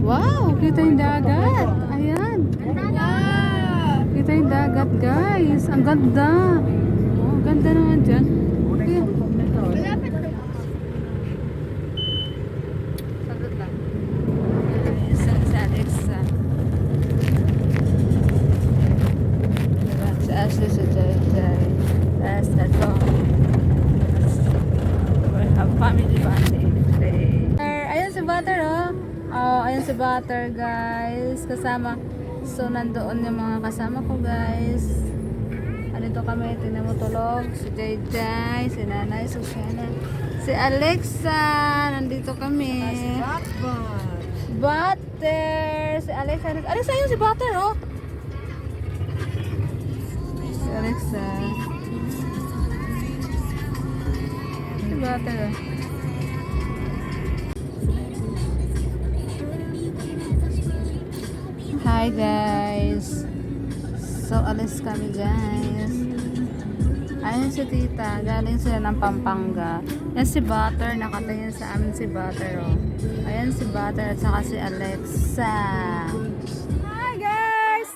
Wow, kita yung dagat. Ayan. Kita yung dagat, guys. Ang ganda. Oh, ganda naman dyan. Ayan. Sagot lang. Si Alexa. Si Ashley, si Jai. Tapos ito. We have family bonding today. Ayan si Butter, oh. Oh, ayan si Butter, guys. Kasama. So, nandoon yung mga kasama ko, guys. Andito kami, tingnan mo tulog. Si Jai, si Nanay, si Shana. Si Alexa, nandito kami. Butter. Si Alexa. Alexa, yun si Butter, oh. Si Alexa. Si Butter, oh. Hi guys. So alis kami guys. Ayun si tita. Galing sila ng Pampanga. Yan si Butter. Nakatingin sa amin si Butter. Oh. Ayan si Butter at saka si Alexa. Hi guys.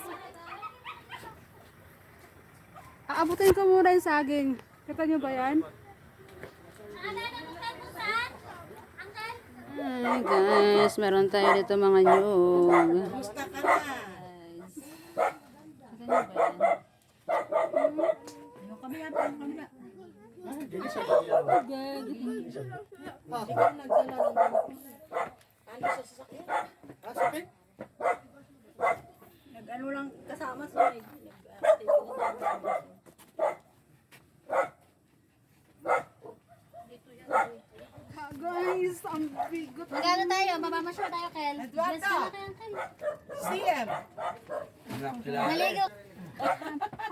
Aabutin ko muna yung saging. Kita nyo ba yan? Hi guys, meron tayo dito mga nyug. Gusto ka na. Guys. Kita nyo ba yan? Ano kami yan? Ano kami na? Ano sa sasakyan? Sakit? Nag-ano lang kasama sa guys, ang bigot. Magano tayo? Mamamasyal tayo, Kel. Eduardo! Yes, ka na, Kel. CM! Naligo.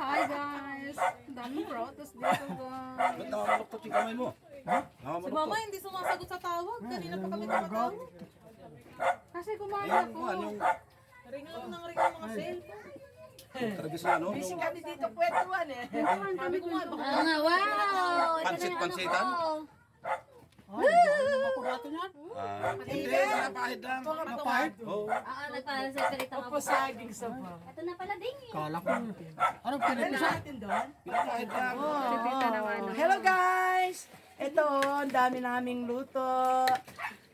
Hi guys. Daming protos dito guys. Ba't nakamaluktot yung kamay mo? Ha? Si Nakamaluktot. Mama hindi sumasagot sa tawag. Kanina pa kami tumatawag. Kasi kumain Ayun, ako. yung Ringan ng ringan mga cellphone. talaga sa ano? Busy Yung kami dito, kwentuhan eh. Sabi ko nga, baka Oo nga, wow! Ito Pansit-pansitan? na yung ano ko. hindi, napahid lang. Napahid? Oo. Oo, nagpahal sa kalita nga. Pasaging sa ba? Ito na pala ding. Ano natin doon? Pinapahid lang. Tita naman. Hello guys! Ito, ang dami naming luto.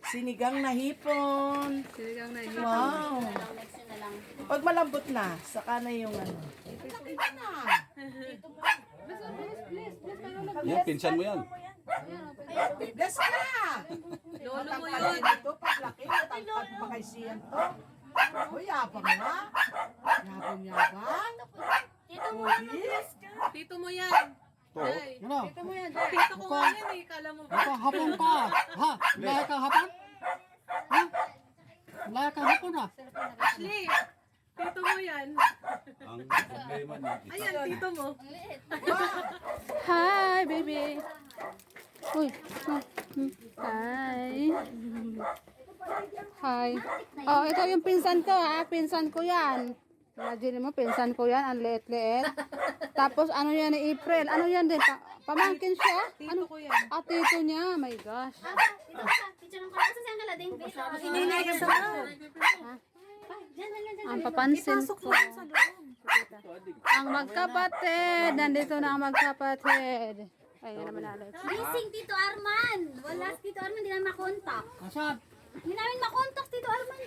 Sinigang na hipon. Sinigang na yun. Wow! Next na lang. Pag malambot na, saka na yung ano. Yan, pinsan mo yan. Bless ka! lolo mo Matangkad yun. din ito, paglaki, matangkad pa kay siyan to. O, yabang nga. Yabang. Dito mo. Tito mo yan. To. Ay, Tita mo yan. tito ko nga yan eh. Kala mo ba? Hapon ka. Ha? Lahat ka hapon? Ha? Lahat ka hapon ha? Ashley, tito mo yan. Ang problema niya. Ayan, tito mo. Hi baby. Uy. Hi. Hi. Oh, ito yung pinsan ko ha. Pinsan ko yan. Imagine mo, pinsan ko yan. Ang liit-liit. Tapos ano yan ni April? Ano yan din? Pamangkin siya? Ano? Tito ko yan. Ah, tito niya. My gosh. Dito ka. Picture ng kaya. Saan ka lading? Hinay ka sa loob. Ang papansin ko. Ang magkapatid. Nandito na ang magkapatid. Ayun naman Alex. Missing Tito Arman. Wala si Tito Arman. Hindi namin makontak. Kasad. Hindi namin makontak Tito Arman.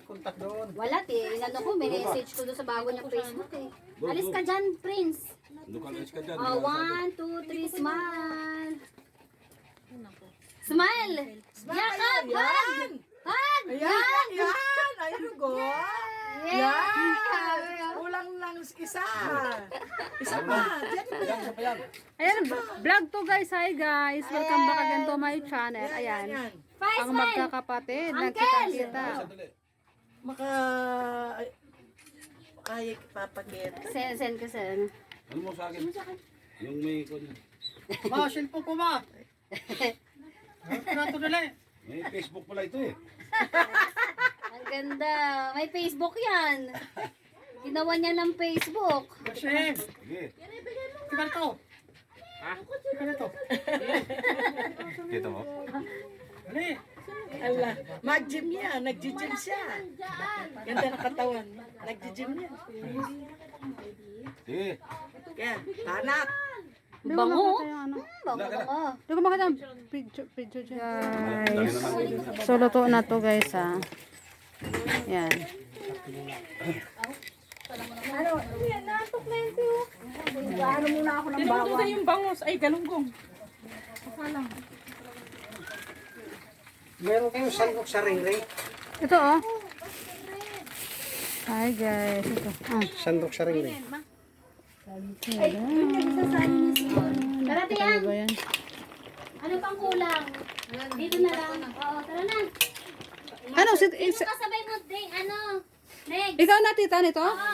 Kontak doon. Wala, inano ko. May message ko doon sa bago niyang Facebook eh. Alis ka dyan, Prince. Local edge ka dyan. 1, 2, 3, smile. Smile! Yakap! Hug! Hug! Ayan, yan. Ayun, go. Yan. Kulang lang isa. Isa pa. Diyan pa yan. Isa pa yan. Ayan, vlog to guys. Hi guys. Welcome back again to my channel. Ayan. Yan. Five Ang smile! magkakapatid. Uncle! Nagkita-kita. Sandali. Kaya papakit. Send ko sa ano. Ano mo sa akin? Yung may kunya. Ma, cellphone ko ma. Trato nila eh. May Facebook pala ito eh. Ang ganda. May Facebook yan. Ginawa niya ng Facebook. Kasi, Sige. tingnan to. Ha? Tingnan to. Kita mo? Ali. Ala, mag-gym yan. Nag-gym siya. Ganda ng katawan. Nag-gym yan. Eh, Kaya, hanap. Bango. Ano? Bango. Hindi ko makita ang picture dyan. Guys. So, luto na to guys ha. Yan. Meron kayong sandok sa ring-ring. Ito oh. Hi guys. Ito. Sandok sa ring-ring. Tara, Ano Tiang. ba yan? Ano pang kulang? Dito na lang. Oo, tara na. Ano? Dito kasabay mo, Ding. Ano? Next. Ikaw na tita nito? Oo.